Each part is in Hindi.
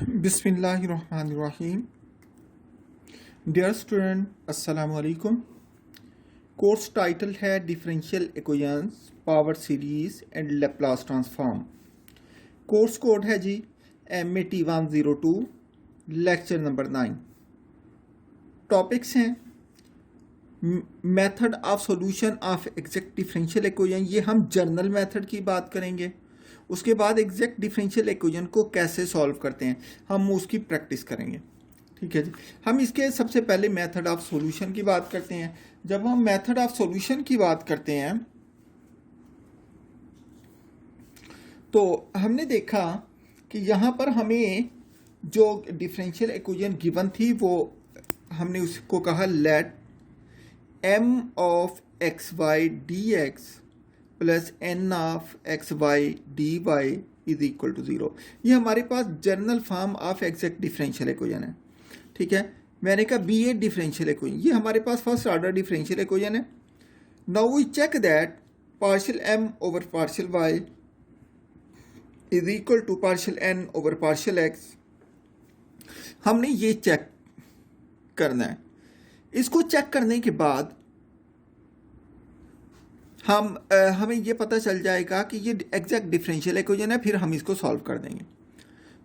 बिस्मिल्लाहिर्रहमानिर्रहीम। डियर स्टूडेंट, अस्सलाम वालेकुम। कोर्स टाइटल है differential equations, power series and Laplace transform. Course code है जी MAT102, लेक्चर नंबर 9। टॉपिक्स हैं method of solution of exact differential equation, ये हम जनरल मेथड की बात करेंगे। उसके बाद एग्जैक्ट डिफरेंशियल इक्वेशन को कैसे सॉल्व करते हैं हम उसकी प्रैक्टिस करेंगे। ठीक है जी। हम इसके सबसे पहले मेथड ऑफ सॉल्यूशन की बात करते हैं। जब हम मेथड ऑफ सॉल्यूशन की बात करते हैं तो हमने देखा कि यहाँ पर हमें जो डिफरेंशियल इक्वेशन गिवन थी वो हमने उसको कहा let m of x y d x plus n of x y d y is equal to 0। ये हमारे पास general form of exact differential equation है। ठीक है, मैंने कहा BA डिफरेंशियल इक्वेशन, ये हमारे पास फर्स्ट ऑर्डर डिफरेंशियल इक्वेशन है। Now we check that partial m over partial y is equal to partial n over partial x। हमने ये चेक करना है। इसको चेक करने के बाद हमें ये पता चल जाएगा कि ये एग्जैक्ट डिफरेंशियल इक्वेशन है, फिर हम इसको सॉल्व कर देंगे।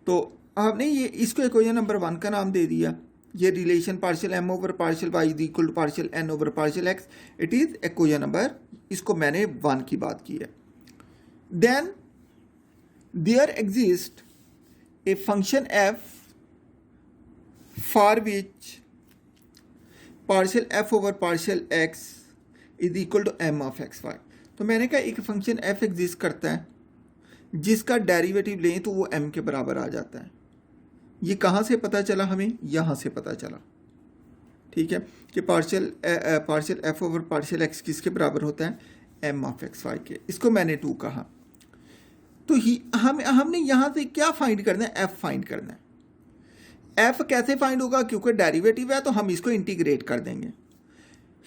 तो हमने ये इसको इक्वेशन नंबर 1 का नाम दे दिया। ये relation partial m over partial y is equal to partial n over partial x, it is equation number, इसको मैंने 1 की बात की है। Then there exist a function f for which partial f over partial x is equal to m of x y. तो मैंने कहा एक फंक्शन f एग्जिस्ट करता है जिसका डेरिवेटिव लें तो वो m के बराबर आ जाता है। ये कहाँ से पता चला हमें? यहाँ से पता चला। ठीक है, कि partial f over partial x किसके बराबर होता है? m ऑफ एक्स वाई के। इसको मैंने 2 कहा। तो हमने यहाँ से क्या फाइंड करना है? f फाइंड करना है। f कैसे फाइंड होगा? क्योंकि डेरिवेटिव है तो हम इसको इंटीग्रेट कर देंगे।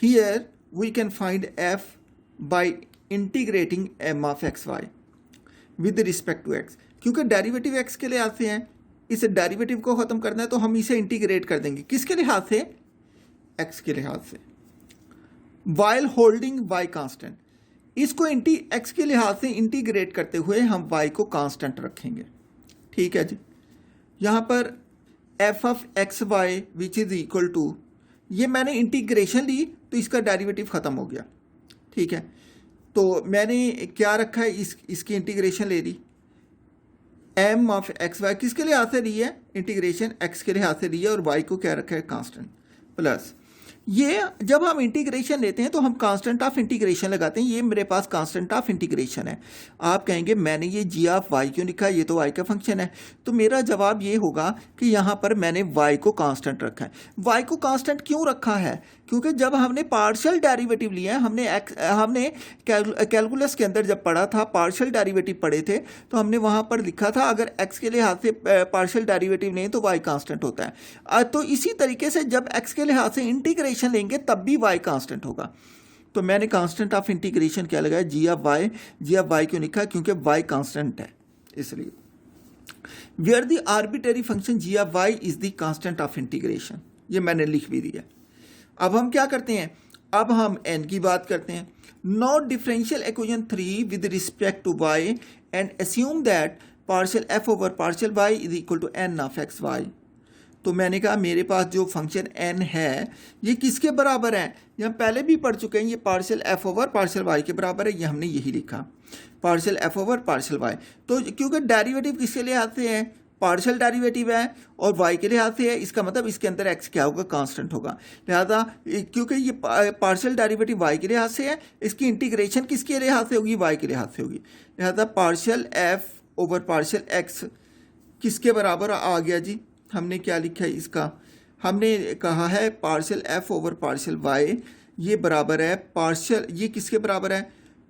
Here we can find f by integrating m of x y with respect to x। क्योंकि डेरिवेटिव x के लिहाज से है, इस डेरिवेटिव को ख़त्म करना है तो हम इसे इंटीग्रेट कर देंगे। किसके लिहाज से? x के लिहाज से। वाइल होल्डिंग y कांस्टेंट, इसको x के लिहाज से इंटीग्रेट करते हुए हम y को कांस्टेंट रखेंगे। ठीक है जी। यहाँ पर f of x y which is equal to, ये मैंने इंटीग्रेशन ली तो इसका डेरिवेटिव ख़त्म हो गया। ठीक है, तो मैंने क्या रखा है? इसकी इंटीग्रेशन ले ली। m ऑफ एक्स वाई किसके लिहाज से ली है? इंटीग्रेशन x के लिहाज से ली है, और y को क्या रखा है? कांस्टेंट। प्लस ये जब हम इंटीग्रेशन लेते हैं तो हम कांस्टेंट ऑफ इंटीग्रेशन लगाते हैं। ये मेरे पास कांस्टेंट ऑफ इंटीग्रेशन है। आप कहेंगे मैंने ये g ऑफ y क्यों लिखा? ये तो y का फंक्शन है। तो मेरा जवाब ये होगा कि यहाँ पर मैंने y को कांस्टेंट रखा है। y को कांस्टेंट क्यों रखा है? क्योंकि जब हमने पार्शियल डेरिवेटिव लिया है, हमने कैलकुलस के अंदर जब पढ़ा था, पार्शियल डेरिवेटिव पढ़े थे, तो हमने वहाँ पर लिखा था अगर x के लिहाज से पार्शियल डेरिवेटिव लें तो y कांस्टेंट होता है। तो इसी तरीके से जब x के लिहाज से इंटीग्रेशन लेंगे तब भी y कांस्टेंट होगा। तो मैंने कांस्टेंट ऑफ इंटीग्रेशन क्या लगाया? जी ऑफ y क्यों लिखा? क्योंकि y कांस्टेंट है, इसलिए। Where the arbitrary function g of y is the constant of integration, ये मैंने लिख भी दिया। अब हम क्या करते हैं? अब हम n की बात करते हैं। Note differential equation 3 with respect to y and assume that partial f over partial y is equal to n of x y. तो मैंने कहा मेरे पास जो फंक्शन n है ये किसके बराबर है? ये हम पहले भी पढ़ चुके हैं, ये partial f over partial y के बराबर है। ये हमने यही लिखा, partial f over partial y। तो क्योंकि डेरिवेटिव किसके लिहाज से है? पार्शियल डेरिवेटिव है और y के लिहाज से है, इसका मतलब इसके अंदर x क्या होगा? कांस्टेंट होगा। लिहाजा क्योंकि ये पार्शियल डेरिवेटिव y के लिहाज से है, इसकी इंटीग्रेशन किसके लिहाज से होगी? y के लिहाज से होगी। लिहाजा partial f over partial x किसके बराबर आ गया जी? हमने क्या लिखा है इसका? हमने कहा है partial f over partial y ये बराबर है पार्शियल, ये किसके बराबर है?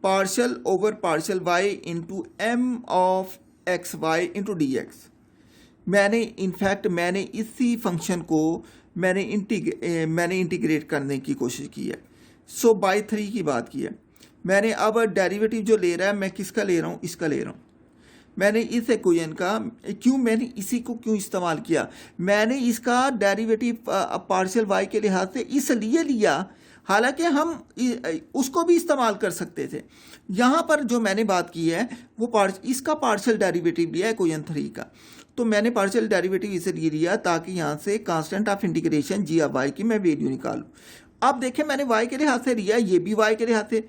Partial over partial y into m of x y into d x. मैंने इसी फंक्शन को मैंने इंटीग्रेट करने की कोशिश की है। सो बाई 3 की बात की है मैंने। अब डेरिवेटिव जो ले रहा है मैं किसका ले रहा हूँ? इसका ले रहा हूँ। मैंने इस इक्वेशन का मैंने इसी को क्यों इस्तेमाल किया, मैंने इसका डेरिवेटिव पार्शियल वाई के लिहाज से इसलिए लिया, हालांकि हम उसको भी इस्तेमाल कर सकते थे। यहाँ पर जो मैंने बात की है वो इसका पार्शियल डेरिवेटिव लिया है इक्वेशन 3 का, तो मैंने पार्शियल डेरिवेटिव इसलिए लिया ताकि यहाँ से constant of integration g of y की मैं वैल्यू निकालूं। अब देखें मैंने वाई के लिहाज से लिया, ये भी वाई के लिहाज से,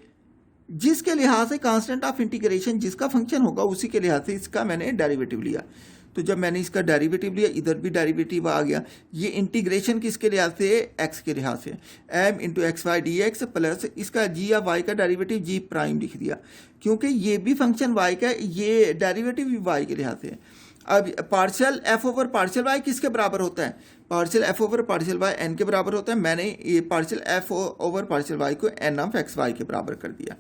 जिसके लिहाज से कांस्टेंट ऑफ इंटीग्रेशन जिसका फंक्शन होगा उसी के लिहाज से इसका मैंने डेरिवेटिव लिया। तो जब मैंने इसका डेरिवेटिव लिया इधर भी डेरिवेटिव आ गया। ये इंटीग्रेशन किसके लिहाज से, एक्स के लिहाज से, m into x y d x plus इसका जी या वाई का डेरिवेटिव जी प्राइम लिख दिया, क्योंकि ये भी फंक्शन वाई का, ये डेरिवेटिव भी वाई के लिहाज से। अब partial f over partial y किसके बराबर होता है, partial f over partial y n के बराबर होता है। मैंने ये partial f over partial y को एन ऑफ एक्स वाई के बराबर कर दिया।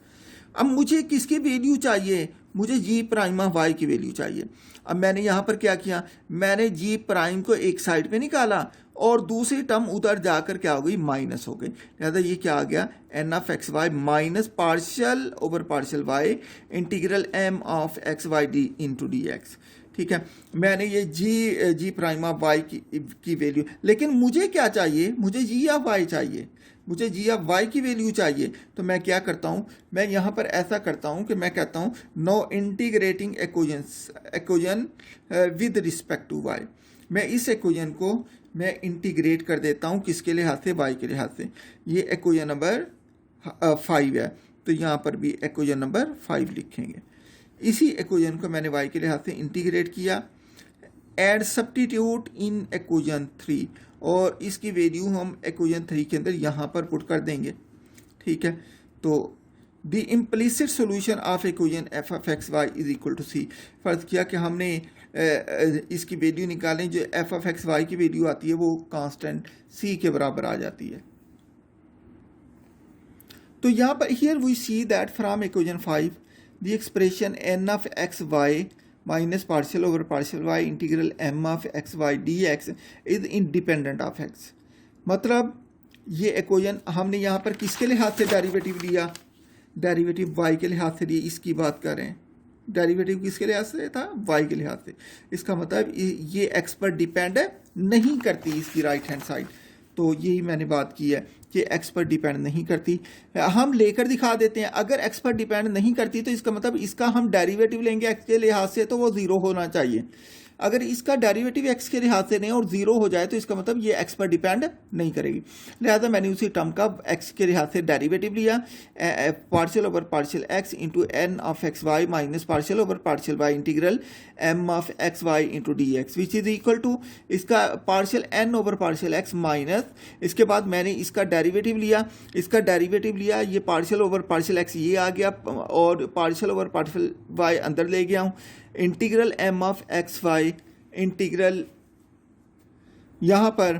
अब मुझे किसकी वैल्यू चाहिए, मुझे जी प्राइम ऑफ वाई की वैल्यू चाहिए। अब मैंने यहाँ पर क्या किया, मैंने जी प्राइम को एक साइड पे निकाला और दूसरी टर्म उधर जाकर क्या हो गई, माइनस हो गई। लिहाजा ये क्या आ गया, n of x y minus partial over partial y integral m of x y d into d x. ठीक है, मैंने ये जी प्राइम ऑफ वाई की वैल्यू, लेकिन मुझे क्या चाहिए, मुझे जी ऑफ वाई चाहिए, मुझे जी ऑफ वाई की वैल्यू चाहिए। तो मैं क्या करता हूँ, मैं यहाँ पर ऐसा करता हूँ कि मैं कहता हूँ no integrating equation with respect to y. मैं इस इक्वेशन को मैं इंटीग्रेट कर देता हूँ किसके लिहाज से, वाई के लिहाज से। ये इक्वेशन नंबर 5 है, तो यहाँ पर भी इक्वेशन नंबर 5 लिखेंगे। इसी इक्वेशन को मैंने वाई के लिहाज से इंटीग्रेट किया, एड सब्स्टिट्यूट इन इक्वेशन 3, और इसकी वैल्यू हम इक्वेशन 3 के अंदर यहाँ पर पुट कर देंगे। ठीक है, तो the implicit solution of equation f of x y is equal to c. फर्ज किया कि हमने इसकी वैल्यू निकालें, जो एफ ऑफ एक्स वाई की वैल्यू आती है वो कांस्टेंट सी के बराबर आ जाती है। तो यहाँ पर here we see that from equation 5 the expression n of x y minus partial over partial y integral m of x y d x is independent of x. मतलब ये इक्वेशन हमने यहाँ पर किसके लिहाज से डेरिवेटिव लिया, डेरिवेटिव वाई के लिहाज से लिए, इसकी बात कर रहे हैं। डेरिवेटिव किसके लिहाज से था, वाई के लिहाज से। इसका मतलब ये एक्स पर डिपेंड नहीं करती इसकी राइट हैंड साइड। तो यही मैंने बात की है कि एक्स पर डिपेंड नहीं करती। हम लेकर दिखा देते हैं, अगर एक्स पर डिपेंड नहीं करती तो इसका मतलब इसका हम डेरिवेटिव लेंगे एक्स के लिहाज से तो वो ज़ीरो होना चाहिए। अगर इसका डेरिवेटिव एक्स के लिहाज से नहीं और ज़ीरो हो जाए तो इसका मतलब ये एक्स पर डिपेंड नहीं करेगी। लिहाजा मैंने उसी टर्म का एक्स के लिहाज से डेरिवेटिव लिया, partial over partial x into n of x y minus partial over partial y integral m of x y into d x which is equal to इसका partial n over partial x minus, इसके बाद मैंने इसका डेरिवेटिव लिया, ये पार्शियल ओवर पार्शियल एक्स ये आ गया और पार्शियल ओवर पार्शियल वाई अंदर ले गया हूँ, integral m of x y integral यहाँ पर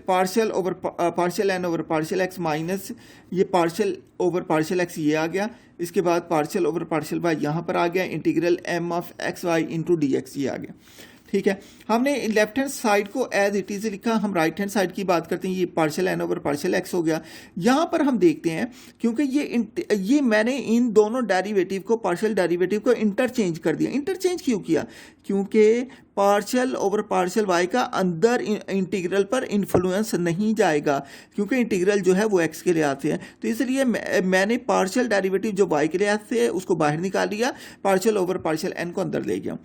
partial n over partial x minus ये पार्शियल ओवर पार्शियल एक्स ये आ गया, इसके बाद पार्शियल ओवर पार्शियल वाई यहाँ पर आ गया, integral m of x y into d x ये आ गया। ठीक है, हमने लेफ्ट हैंड साइड को एज इट इज़ लिखा, हम राइट हैंड साइड की बात करते हैं। ये partial n over partial x हो गया। यहाँ पर हम देखते हैं क्योंकि ये मैंने इन दोनों डेरिवेटिव को, पार्शियल डेरिवेटिव को इंटरचेंज कर दिया। इंटरचेंज क्यों किया, क्योंकि पार्शियल ओवर पार्शियल वाई का अंदर इंटीग्रल पर इन्फ्लुएंस नहीं जाएगा, क्योंकि इंटीग्रल जो है वो एक्स के लिहाज से है। तो इसलिए मैंने पार्शियल डेरिवेटिव जो वाई के लिहाज से है उसको बाहर निकाल लिया, पार्शियल ओवर पार्शियल एन को अंदर ले गया,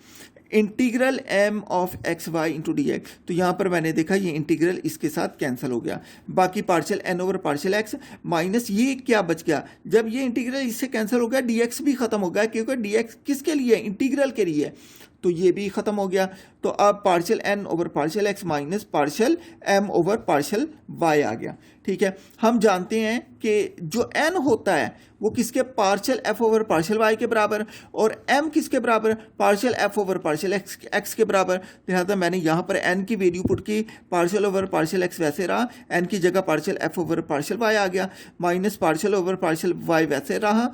integral m of x y into d x. तो यहाँ पर मैंने देखा ये इंटीग्रल इसके साथ कैंसिल हो गया, बाकी partial n over partial x minus ये क्या बच गया, जब ये इंटीग्रल इससे कैंसिल हो गया डी एक्स भी खत्म हो गया, क्योंकि डी एक्स किसके लिए, इंटीग्रल के लिए, तो ये भी खत्म हो गया। तो अब partial n over partial x minus partial m over partial y आ गया। ठीक है, हम जानते हैं कि जो एन होता है वो किसके, partial f over partial y के बराबर, और एम किसके बराबर, partial f over partial x के बराबर। लिहाजा मैंने यहाँ पर एन की वैल्यू पुट की, पार्शियल ओवर पार्शियल एक्स वैसे रहा, एन की जगह partial f over partial y आ गया, minus partial over partial y वैसे रहा,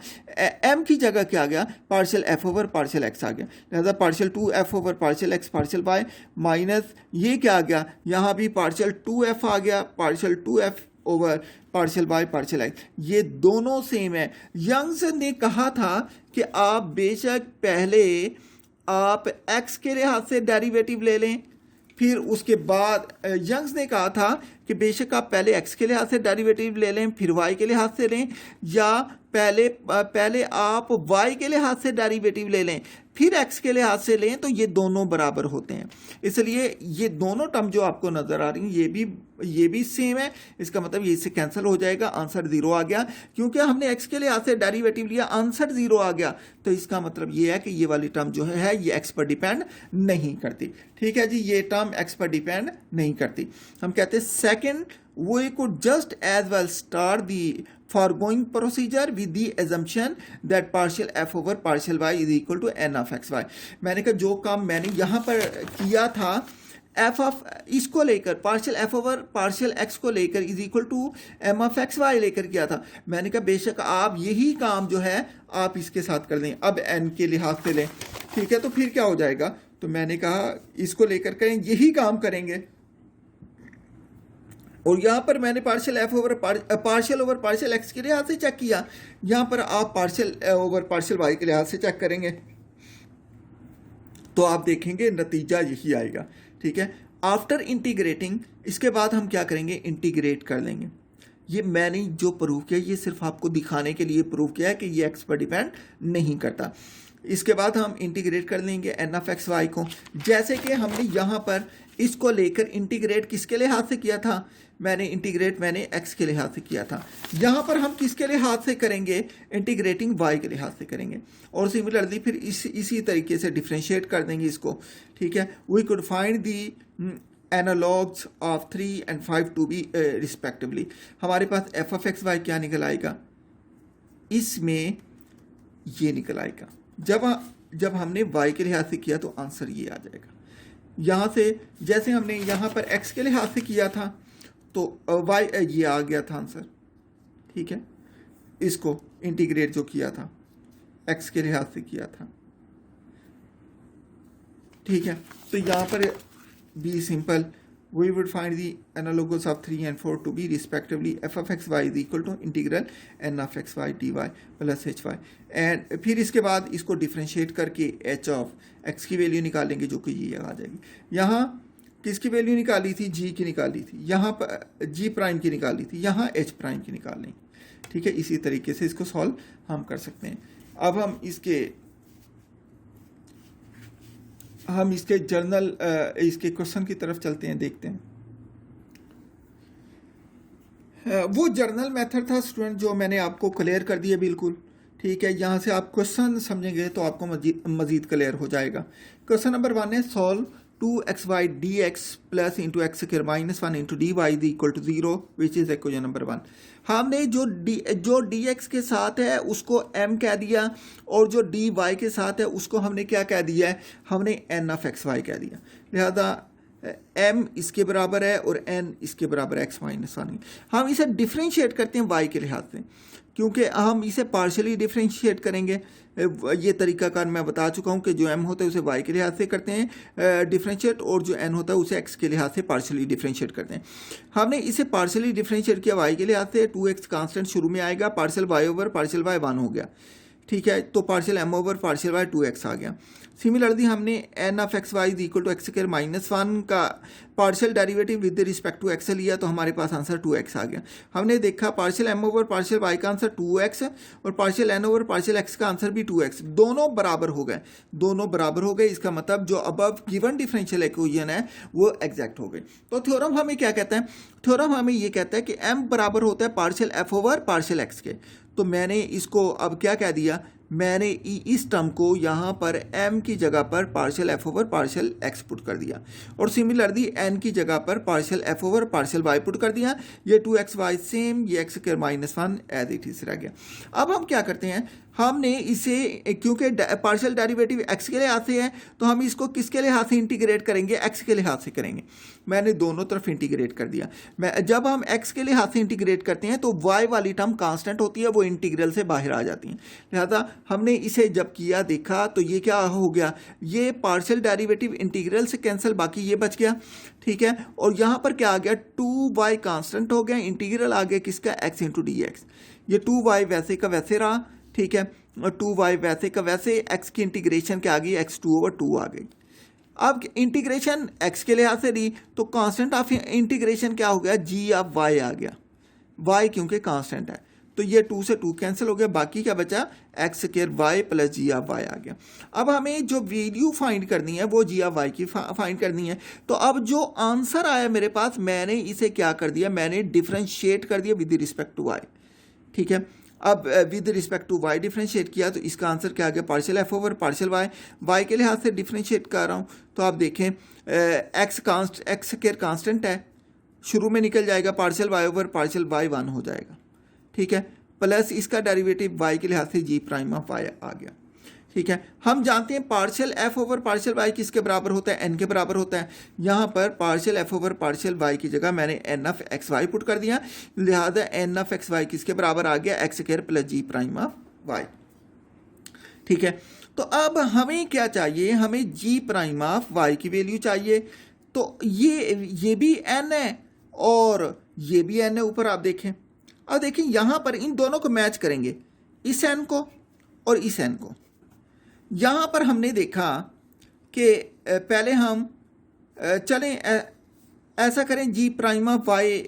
एम की जगह क्या आ गया, partial f over partial x आ गया। लिहाजा partial 2f over partial x partial y minus ये क्या आ गया, यहाँ भी पार्शियल 2f आ गया, partial 2f over partial y partial x, ये दोनों सेम है। यंग्स ने कहा था कि आप बेशक पहले आप x के लिहाज से डेरिवेटिव ले लें, फिर उसके बाद यंग्स ने कहा था कि बेशक आप पहले x के लिहाज से डेरिवेटिव ले लें फिर y के लिहाज से लें, या पहले आप y के लिहाज से डेरिवेटिव ले लें फिर x के लिहाज से लें, तो ये दोनों बराबर होते हैं। इसलिए ये दोनों टर्म जो आपको नज़र आ रही हैं ये भी सेम है। इसका मतलब ये इससे कैंसिल हो जाएगा, आंसर 0 आ गया। क्योंकि हमने x के लिहाज से डेरिवेटिव लिया, आंसर 0 आ गया, तो इसका मतलब ये है कि ये वाली टर्म जो है ये x पर डिपेंड नहीं करती। ठीक है जी, ये टर्म x पर डिपेंड नहीं करती। हम कहते हैं second, we could just as well start the foregoing procedure with the assumption that partial f over partial y is equal to n of x y। मैंने कहा जो काम मैंने यहाँ पर किया था एफ ऑफ इसको लेकर partial f over partial x को लेकर is equal to m of x y लेकर किया था। मैंने कहा बेशक आप यही काम जो है आप इसके साथ कर दें, अब एन के लिहाज से लें। ठीक है, तो फिर क्या हो जाएगा, तो मैंने कहा इसको लेकर करें, यही काम करेंगे। और यहाँ पर मैंने partial f over partial x के लिहाज से चेक किया, यहाँ पर आप पार्शियल ओवर पार्शियल वाई के लिहाज से चेक करेंगे, तो आप देखेंगे नतीजा यही आएगा। ठीक है, आफ्टर इंटीग्रेटिंग इसके बाद हम क्या करेंगे, इंटीग्रेट कर लेंगे। ये मैंने जो प्रूव किया ये सिर्फ आपको दिखाने के लिए प्रूव किया है कि ये एक्स पर डिपेंड नहीं करता। इसके बाद हम इंटीग्रेट कर लेंगे एन ऑफ एक्स वाई को, जैसे कि हमने यहाँ पर इसको लेकर इंटीग्रेट किसके लिहाज से किया था, मैंने एक्स के लिहाज से किया था। यहाँ पर हम किसके लिहाज से करेंगे, इंटीग्रेटिंग वाई के लिहाज से करेंगे। और सिमिलरली फिर इसी तरीके से डिफ्रेंशिएट कर देंगे इसको। ठीक है, we could find the analogues of 3 and 5 to be respectively. हमारे पास एफ ऑफ एक्स वाई क्या निकल आएगा, इसमें ये निकल आएगा। जब हमने y के लिहाज से किया तो आंसर ये आ जाएगा। यहाँ से जैसे हमने यहाँ पर x के लिहाज से किया था तो y ये आ गया था आंसर। ठीक है, इसको इंटीग्रेट जो किया था x के लिहाज से किया था। ठीक है, तो यहाँ पर be simple, we would find the analogous of 3 and 4 to be respectively f of x y is equal to integral n of x y dy plus h y। And फिर इसके बाद इसको डिफ्रेंशिएट करके h ऑफ x की वैल्यू निकालेंगे जो कि ये आ जाएगी। यहाँ किसकी वैल्यू निकाली थी, g की निकाली थी, यहाँ पर g प्राइम की निकाली थी, यहाँ h प्राइम की निकाल लेंगे। ठीक है, इसी तरीके से इसको सॉल्व हम कर सकते हैं। अब हम इसके जर्नल इसके क्वेश्चन की तरफ चलते हैं, देखते हैं। वो जर्नल मेथड था स्टूडेंट जो मैंने आपको क्लियर कर दिया बिल्कुल। ठीक है, यहाँ से आप क्वेश्चन समझेंगे तो आपको मजीद क्लियर हो जाएगा। क्वेश्चन नंबर 1 है, solve 2xy dx plus into x square minus 1 into d y equal to 0 which is equation number 1। हमने जो dx के साथ है उसको m कह दिया, और जो dy के साथ है उसको हमने क्या कह दिया है, हमने n ऑफ एक्स वाई कह दिया। लिहाजा m इसके बराबर है और n इसके बराबर x माइनस 1। हम इसे डिफ्रेंशिएट करते हैं y के लिहाज से, क्योंकि हम इसे पार्शली डिफ्रेंशिएट करेंगे। ये तरीकाकार मैं बता चुका हूँ कि जो m होता है उसे y के लिहाज से करते हैं डिफ्रेंशिएट, और जो n होता है उसे x के लिहाज से पार्शली डिफ्रेंशिएट करते हैं। हमने इसे पार्शली डिफ्रेंशिएट किया y के लिहाज से, 2x कांस्टेंट शुरू में आएगा, partial y over partial y 1 हो गया। ठीक है, तो partial m over partial y 2x आ गया। सिमिलरली हमने n of x y equal to x square minus 1 का partial derivative with respect to x लिया, तो हमारे पास आंसर 2x आ गया। हमने देखा partial m over partial y का आंसर 2x और partial n over partial x का आंसर भी 2x, दोनों बराबर हो गए। इसका मतलब जो अबव गिवन डिफरेंशियल इक्वेशन है वो एग्जैक्ट हो गए। तो थ्योरम हमें क्या कहता है, थ्योरम हमें ये कहता है कि m बराबर होता है partial f over partial x के। तो मैंने इसको अब क्या कह दिया, मैंने इस टर्म को यहाँ पर m की जगह पर partial f over partial x put कर दिया, और सिमिलरली n की जगह पर partial f over partial y put कर दिया। ये 2xy सेम, ये x square minus 1 as it is रह गया। अब हम क्या करते हैं, हमने इसे क्योंकि पार्शियल डेरिवेटिव x के लिहाज से है तो हम इसको किसके लिहाज से इंटीग्रेट करेंगे, x के लिहाज से करेंगे। मैंने दोनों तरफ इंटीग्रेट कर दिया। जब हम x के लिहाज से इंटीग्रेट करते हैं तो y वाली टर्म कांस्टेंट होती है, वो इंटीग्रल से बाहर आ जाती हैं। लिहाजा हमने इसे जब किया देखा तो ये क्या हो गया, ये पार्शियल डेरिवेटिव इंटीग्रल से कैंसिल, बाकी ये बच गया। ठीक है, और यहाँ पर क्या आ गया, 2y कांस्टेंट हो गया, इंटीग्रल आ गया किसका, x इंटू डी एक्स। ये 2y वैसे का वैसे रहा। ठीक है, 2y वैसे का वैसे x की इंटीग्रेशन क्या आ गई, x2/2 आ गई। अब इंटीग्रेशन x के लिहाज से दी तो कांस्टेंट ऑफ इंटीग्रेशन क्या हो गया, g ऑफ y आ गया, y क्योंकि कांस्टेंट है तो ये 2 से 2 कैंसिल हो गया, बाकी क्या बचा x² y plus g of y आ गया। अब हमें जो वैल्यू फाइंड करनी है वो g ऑफ y की फाइंड करनी है। तो अब जो आंसर आया मेरे पास, मैंने इसे क्या कर दिया, मैंने डिफरेंशिएट कर दिया विद रिस्पेक्ट टू y। ठीक है, अब with respect to y differentiate किया तो इसका आंसर क्या आ गया, partial f over partial y के लिहाज से डिफरेंशिएट कर रहा हूँ तो आप देखें x² कांस्टेंट है, शुरू में निकल जाएगा, partial y over partial y 1 हो जाएगा। ठीक है, प्लस इसका डेरिवेटिव y के लिहाज से g प्राइम ऑफ y आ गया। ठीक है, हम जानते हैं partial f over partial y किसके बराबर होता है, n के बराबर होता है। यहाँ पर partial f over partial y की जगह मैंने n of x y put कर दिया, लिहाजा n ऑफ एक्स वाई किसके बराबर आ गया, x² plus g prime of y। ठीक है, तो अब हमें क्या चाहिए, हमें g प्राइम ऑफ y की वैल्यू चाहिए। तो ये भी n है और ये भी n है, ऊपर आप देखें। अब देखें यहाँ पर इन दोनों को मैच करेंगे, इस n को और इस n को। यहाँ पर हमने देखा कि पहले हम चलें ऐसा करें, g प्राइम ऑफ y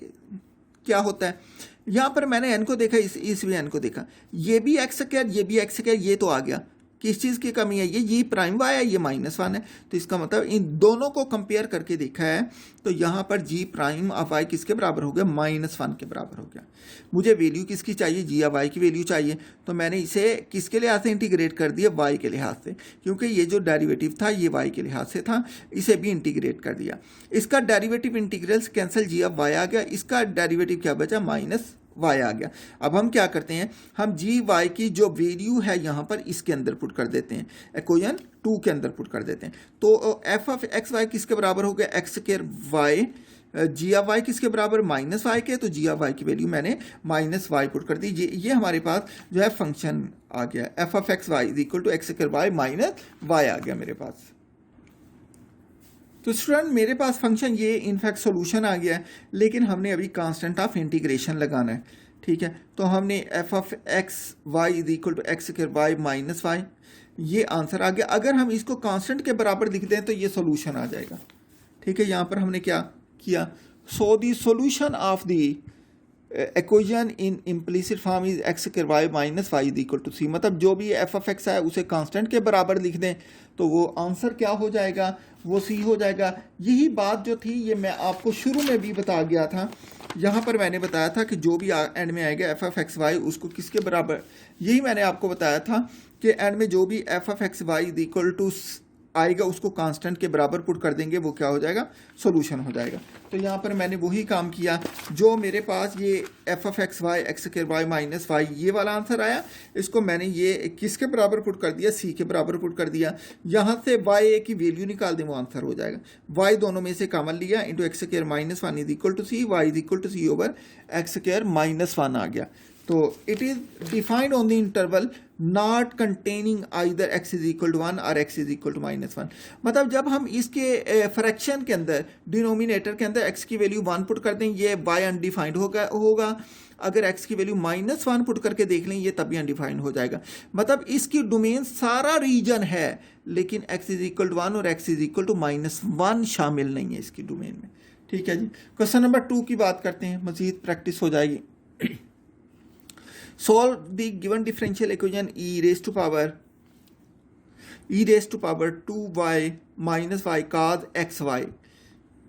क्या होता है। यहाँ पर मैंने n को देखा, इस भी n को देखा, ये भी x², ये भी x², ये तो आ गया, किस चीज़ की कमी है, ये g प्राइम y है, ये -1 है। तो इसका मतलब इन दोनों को कंपेयर करके देखा है तो यहाँ पर g प्राइम ऑफ y किसके बराबर हो गया, -1 के बराबर हो गया। मुझे वैल्यू किसकी चाहिए, g ऑफ y की वैल्यू चाहिए, तो मैंने इसे किसके लिहाज से इंटीग्रेट कर दिया, y के लिहाज से, क्योंकि ये जो डेरिवेटिव था ये y के लिहाज से था, इसे भी इंटीग्रेट कर दिया। इसका derivative integrals cancel, g of y आ गया, इसका डेरिवेटिव क्या बचा, -y आ गया। अब हम क्या करते हैं, हम g y की जो वैल्यू है यहाँ पर इसके अंदर पुट कर देते हैं, इक्वेशन 2 के अंदर पुट कर देते हैं। तो f ऑफ एक्स वाई किसके बराबर हो गया, x² y, g of y किसके बराबर, -y के, तो g ऑफ y की वैल्यू मैंने -y पुट कर दी। ये हमारे पास जो है फंक्शन आ गया, f of x y is equal to x² y -y आ गया मेरे पास। तो स्टूडेंट मेरे पास फंक्शन ये इनफैक्ट सॉल्यूशन आ गया है, लेकिन हमने अभी कांस्टेंट ऑफ इंटीग्रेशन लगाना है। ठीक है, तो हमने f of x y is equal to x² y -y, ये आंसर आ गया। अगर हम इसको कांस्टेंट के बराबर लिख दें तो ये सॉल्यूशन आ जाएगा। ठीक है, यहाँ पर हमने क्या किया, so the solution of the equation in implicit form is x² y -y is equal to c, मतलब जो भी f ऑफ एक्स है उसे कांस्टेंट के बराबर लिख दें तो वो आंसर क्या हो जाएगा, वो c हो जाएगा। यही बात जो थी ये मैं आपको शुरू में भी बता गया था, यहाँ पर मैंने बताया था कि जो भी एंड में आएगा f ऑफ एक्स वाई उसको किसके बराबर, यही मैंने आपको बताया था कि एंड में जो भी f of x y is equal to आएगा उसको कांस्टेंट के बराबर पुट कर देंगे, वो क्या हो जाएगा, सॉल्यूशन हो जाएगा। तो यहाँ पर मैंने वही काम किया, जो मेरे पास ये f of x y x² y -y ये वाला आंसर आया, इसको मैंने ये किसके बराबर पुट कर दिया, c के बराबर पुट कर दिया। यहाँ से y की वैल्यू निकाल दें वो आंसर हो जाएगा। y दोनों में से कॉमन लिया, into x² -1 is equal to c, y is equal to c over x² -1 आ गया। तो it is defined on the interval not containing either x is equal to 1 और x इज इक्वल टू -1। मतलब जब हम इसके फ्रैक्शन के अंदर डिनोमिनेटर के अंदर x की वैल्यू 1 पुट कर दें ये y अनडिफाइंड होगा। अगर x की वैल्यू -1 पुट करके देख लें ये तभी अनडिफाइंड हो जाएगा। मतलब इसकी डोमेन सारा रीजन है लेकिन x इज इक्वल टू 1 और x इज इक्वल टू -1 शामिल नहीं है इसकी डोमेन में। ठीक है जी, क्वेश्चन नंबर 2 की बात करते हैं, मजीद प्रैक्टिस हो जाएगी। Solve the given differential equation e raised to power 2y minus y cos xy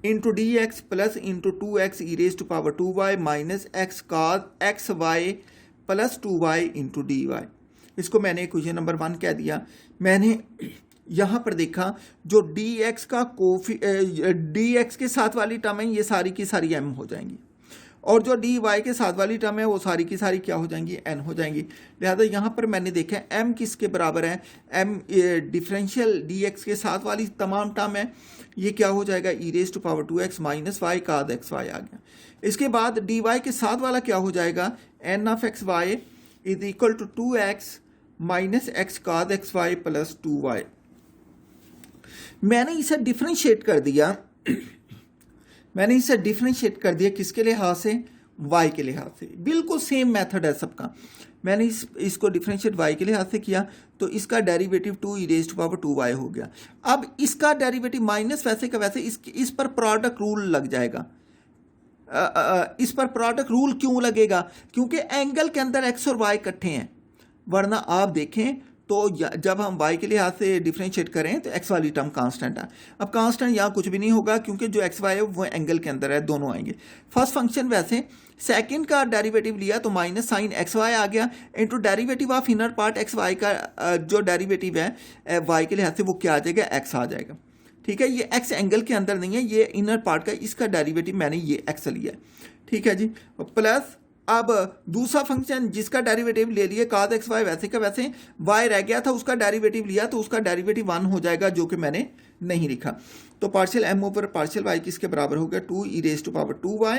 into dx plus into 2x e raised to power 2y minus x cos xy plus 2y into dy। इसको मैंने इक्वेशन नंबर 1 कह दिया। मैंने यहाँ पर देखा जो dx का dx के साथ वाली टर्म है ये सारी की सारी m हो जाएंगी और जो dy के साथ वाली टर्म है वो सारी की सारी क्या हो जाएंगी, n हो जाएंगी। लिहाजा यहाँ पर मैंने देखा m किसके बराबर है, m डिफरेंशियल dx के साथ वाली तमाम टर्म है, ये क्या हो जाएगा e raise to power 2x minus y cos xy आ गया। इसके बाद dy के साथ वाला क्या हो जाएगा, n of x y is equal to 2x minus x cos xy plus 2y। मैंने इसे डिफ्रेंशिएट कर दिया, किसके लिहाज से, वाई के लिहाज से, बिल्कुल सेम मेथड है सबका। मैंने इसको डिफरेंशिएट वाई के लिहाज से किया तो इसका derivative 2 e raised to power 2y हो गया। अब इसका डेरिवेटिव माइनस वैसे का वैसे इस पर प्रोडक्ट रूल लग जाएगा। इस पर प्रोडक्ट रूल क्यों लगेगा? क्योंकि एंगल के अंदर एक्स और वाई इकट्ठे हैं, वरना आप देखें तो जब हम y के लिहाज से डिफरेंशिएट करें तो x वाली टर्म कांस्टेंट है। अब कांस्टेंट यहाँ कुछ भी नहीं होगा क्योंकि जो x y है वो एंगल के अंदर है, दोनों आएंगे। फर्स्ट फंक्शन वैसे सेकंड का डेरिवेटिव लिया तो माइनस साइन एक्स वाई आ गया into derivative of inner part x y का जो डेरिवेटिव है y के लिहाज से वो क्या आ जाएगा, x आ जाएगा। ठीक है, ये x एंगल के अंदर नहीं है, ये इनर पार्ट का, इसका डेरिवेटिव मैंने ये x लिया है। ठीक है जी, प्लस अब दूसरा फंक्शन जिसका डेरिवेटिव ले लिए cos एक्स वाई, वैसे का वैसे y रह गया था, उसका डेरिवेटिव लिया तो उसका डेरिवेटिव 1 हो जाएगा, जो कि मैंने नहीं लिखा। तो partial m over partial y किसके बराबर हो गया, 2 e raised to power 2y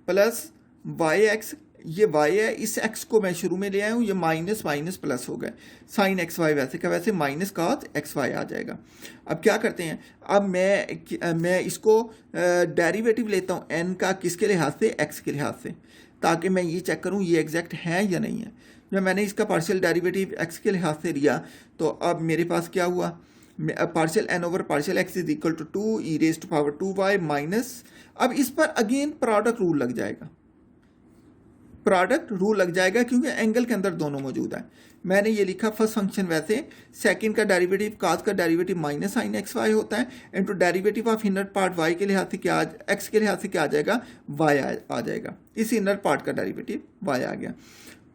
plus y x, ये y है, इस x को मैं शुरू में ले आया हूँ, ये माइनस माइनस प्लस हो गए, साइन एक्स वाई वैसे का वैसे माइनस cos एक्स वाई आ जाएगा। अब क्या करते हैं, अब मैं इसको डेरिवेटिव लेता हूँ n का, किसके लिहाज से, x के लिहाज से, ताकि मैं ये चेक करूँ ये एग्जैक्ट है या नहीं है। जब मैंने इसका पार्शियल डेरिवेटिव x के लिहाज से लिया तो अब मेरे पास क्या हुआ, partial n over partial x is equal to 2 e raised to power 2y minus, अब इस पर अगेन प्रोडक्ट रूल लग जाएगा, प्रोडक्ट रूल लग जाएगा क्योंकि एंगल के अंदर दोनों मौजूद है। मैंने ये लिखा फर्स्ट फंक्शन वैसे, सेकंड का डेरिवेटिव cos का derivative minus sine x y होता है into derivative of inner part y के लिहाज से क्या, x के लिहाज से क्या आ जाएगा, y आ जाएगा, इस इनर पार्ट का डेरिवेटिव y आ गया,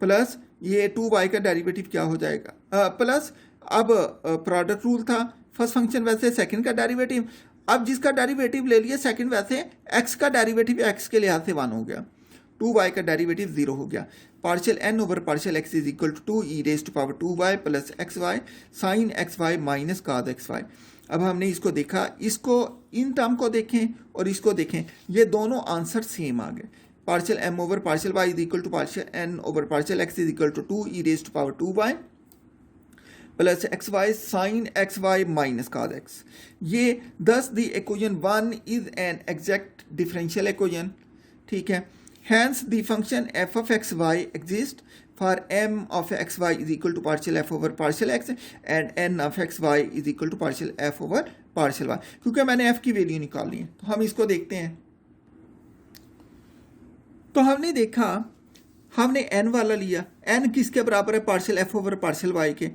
प्लस ये 2y का डेरिवेटिव क्या हो जाएगा, प्लस अब प्रोडक्ट रूल था, फर्स्ट फंक्शन वैसे, सेकंड का डेरिवेटिव, अब जिसका डेरिवेटिव ले लिया सेकंड वैसे, x का डेरिवेटिव x के लिहाज से 1 हो गया, 2y का डेरिवेटिव 0 हो गया, partial n over partial x is equal to 2 e raised to power 2y plus x y sine x y minus cos x y. अब हमने इसको देखा, इसको इन टर्म को देखें और इसको देखें, ये दोनों आंसर सेम आ गए। Partial m over partial y is equal to partial n over partial x is equal to 2 e raised to power 2y plus x y sine x y minus cos x। ये thus the equation 1 is an exact differential equation. ठीक है, hence the function f of x y exists for m of x y is equal to partial f over partial x and n of x y is equal to partial f over partial y। क्योंकि मैंने f की वैल्यू निकालनी है तो हम इसको देखते हैं। तो हमने देखा, हमने n वाला लिया, n किसके बराबर है, partial f over partial y के,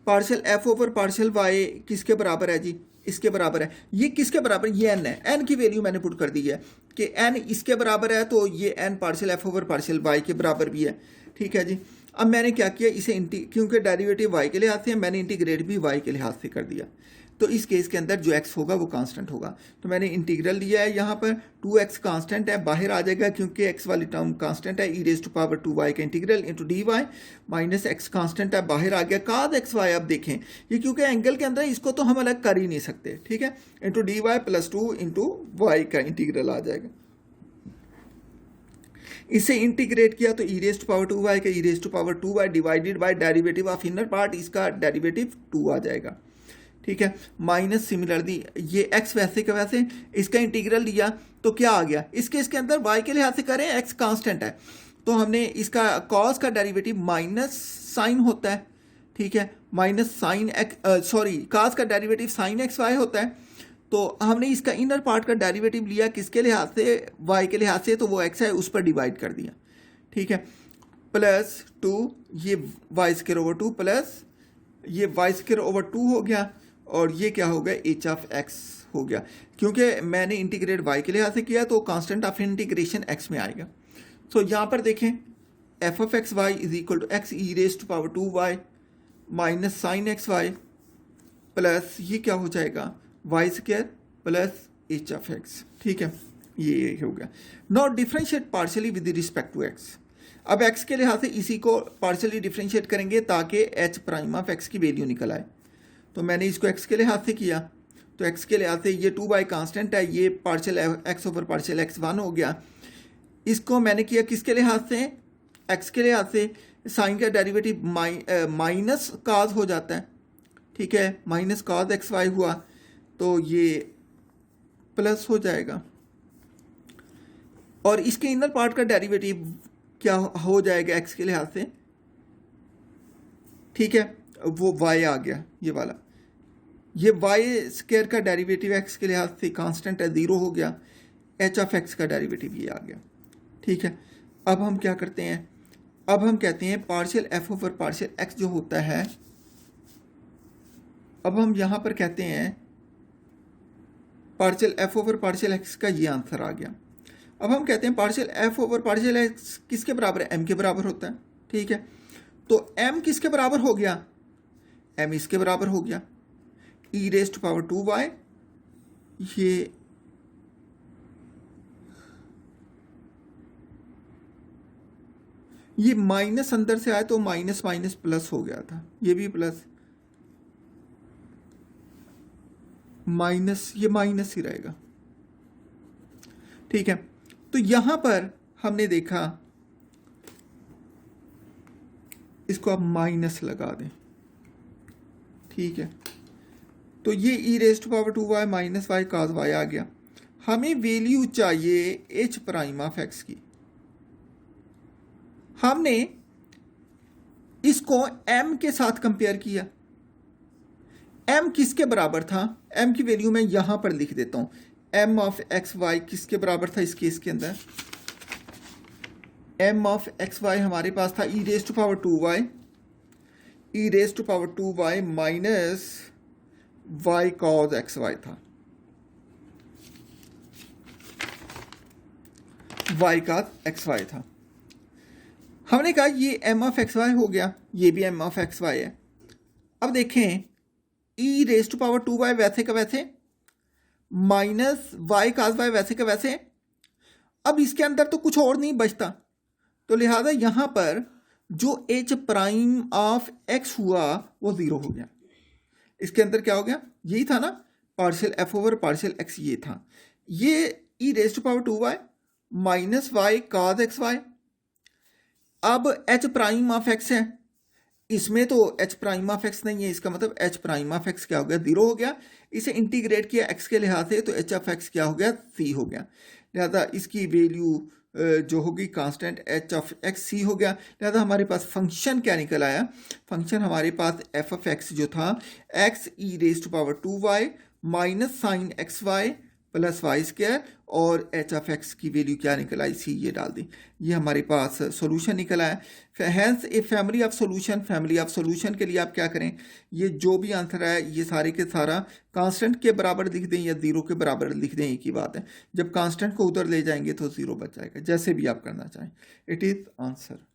partial f over partial y किसके बराबर है जी, इसके बराबर है। ये किसके बराबर, ये n है, n की वैल्यू मैंने पुट कर दी है कि n इसके बराबर है, तो ये n partial f over partial y के बराबर भी है। ठीक है जी, अब मैंने क्या किया, इसे क्योंकि डेरिवेटिव y के लिहाज से मैंने इंटीग्रेट भी y के लिहाज से कर दिया, तो इस केस के अंदर जो x होगा वो कांस्टेंट होगा। तो मैंने इंटीग्रल लिया है, यहाँ पर 2x कांस्टेंट है, बाहर आ जाएगा क्योंकि x वाली टर्म कांस्टेंट है, ई रेज़्ड टू पावर 2y का integral into d y minus x constant है, बाहर आ गया cos एक्स वाई। अब देखें ये क्योंकि एंगल के अंदर इसको तो हम अलग कर ही नहीं सकते, ठीक है, into d y plus 2 into y का इंटीग्रल आ जाएगा। इसे इंटीग्रेट किया तो ई रेज़्ड टू पावर 2y का e raised to power 2y divided by derivative of inner part, इसका डेरिवेटिव 2 आ जाएगा। ठीक है, माइनस सिमिलरली ये x वैसे का वैसे, इसका इंटीग्रल लिया तो क्या आ गया, इसके अंदर y के लिहाज से करें, x कांस्टेंट है तो हमने इसका cos का डेरिवेटिव माइनस साइन होता है। ठीक है, माइनस साइन एक्स cos का डेरिवेटिव साइन एक्स वाई होता है, तो हमने इसका इनर पार्ट का डेरिवेटिव लिया किसके लिहाज से, y के लिहाज से, तो वो x है, उस पर डिवाइड कर दिया। ठीक है, प्लस 2 ये वाई स्क्वायर ओवर 2 प्लस ये वाई स्क्वायर ओवर 2 हो गया, और ये क्या हो गया, एच ऑफ एक्स हो गया, क्योंकि मैंने इंटीग्रेट y के लिहाज से किया तो कांस्टेंट ऑफ इंटीग्रेशन x में आएगा। तो यहाँ पर देखें f of x y is equal to x e raised to power 2y minus sine x y plus ये क्या हो जाएगा, y square plus h of x. ठीक है, ये हो गया। Not differentiate partially with respect to x. अब x के लिहाज से इसी को पार्शियली डिफरेंशिएट करेंगे ताकि h प्राइम ऑफ x की वैल्यू निकल आए। तो मैंने इसको x के लिहाज से किया, तो x के लिहाज से ये 2y कांस्टेंट है, ये partial x over partial x 1 हो गया। इसको मैंने किया किसके लिहाज से, x के लिहाज से, साइन का डेरिवेटिव माइनस cos हो जाता है। ठीक है, माइनस cos एक्स वाई हुआ तो ये प्लस हो जाएगा। और इसके इनर पार्ट का डेरिवेटिव क्या हो जाएगा एक्स के लिहाज से, ठीक है, वो वाई आ गया ये वाला, ये वाई स्क्वायर का डेरिवेटिव एक्स के लिहाज से कांस्टेंट है, 0 हो गया, एच ऑफ एक्स का डेरिवेटिव ये आ गया, ठीक है। अब हम क्या करते हैं, अब हम कहते हैं partial f over partial x जो होता है, अब हम यहाँ पर कहते हैं partial f over partial x का ये आंसर आ गया। अब हम कहते हैं partial f over partial x किसके बराबर है, एम के बराबर होता है, ठीक है। तो एम किसके बराबर हो गया, एम इसके बराबर हो गया, ई रेस्ट पावर 2y, ये माइनस अंदर से आया तो माइनस माइनस प्लस हो गया था, ये भी प्लस, माइनस, ये माइनस ही रहेगा, ठीक है। तो यहां पर हमने देखा, इसको आप माइनस लगा दें, ठीक है। तो ये e raised power 2y minus y cos y आ गया। हमें वैल्यू चाहिए एच प्राइम ऑफ एक्स की। हमने इसको m के साथ कंपेयर किया, m किसके बराबर था, m की वैल्यू मैं यहां पर लिख देता हूं, m ऑफ एक्स वाई किसके बराबर था इस केस के अंदर, m ऑफ एक्स वाई हमारे पास था e raised power 2y, e raised power 2y minus y cos x y था, वाई कॉज एक्स वाई था। हमने कहा ये m ऑफ एक्स वाई हो गया, ये भी m ऑफ एक्स वाई है। अब देखें ई रेस्ट पावर 2y वैसे का वैसे, माइनस वाई काज वाई वैसे का वैसे। अब इसके अंदर तो कुछ और नहीं बचता, तो लिहाजा यहां पर जो h प्राइम ऑफ x हुआ वो 0 हो गया। इसके अंदर क्या हो गया, यही था ना, partial f over partial x, ये था, ये e raised power 2y minus y cos x y. अब h प्राइम ऑफ x है, इसमें तो h प्राइम ऑफ x नहीं है, इसका मतलब h प्राइम ऑफ x क्या हो गया, 0 हो गया। इसे इंटीग्रेट किया x के लिहाज से तो h ऑफ x क्या हो गया, c हो गया। लिहाजा इसकी वैल्यू जो होगी constant h of x c हो गया। लिहाजा हमारे पास फंक्शन क्या निकल आया, फंक्शन हमारे पास f ऑफ x जो था x e raised power 2y minus sine x y plus y square, और एच ऑफ एक्स की वैल्यू क्या निकल आई, सी, ये डाल दी, ये हमारे पास सॉल्यूशन निकल आया। Hence a family of solution, family of solution के लिए आप क्या करें, ये जो भी आंसर है ये सारे के सारा कांस्टेंट के बराबर लिख दें या 0 के बराबर लिख दें, एक ही बात है। जब कांस्टेंट को उधर ले जाएंगे तो 0 बच जाएगा, जैसे भी आप करना चाहें, इट इज़ आंसर।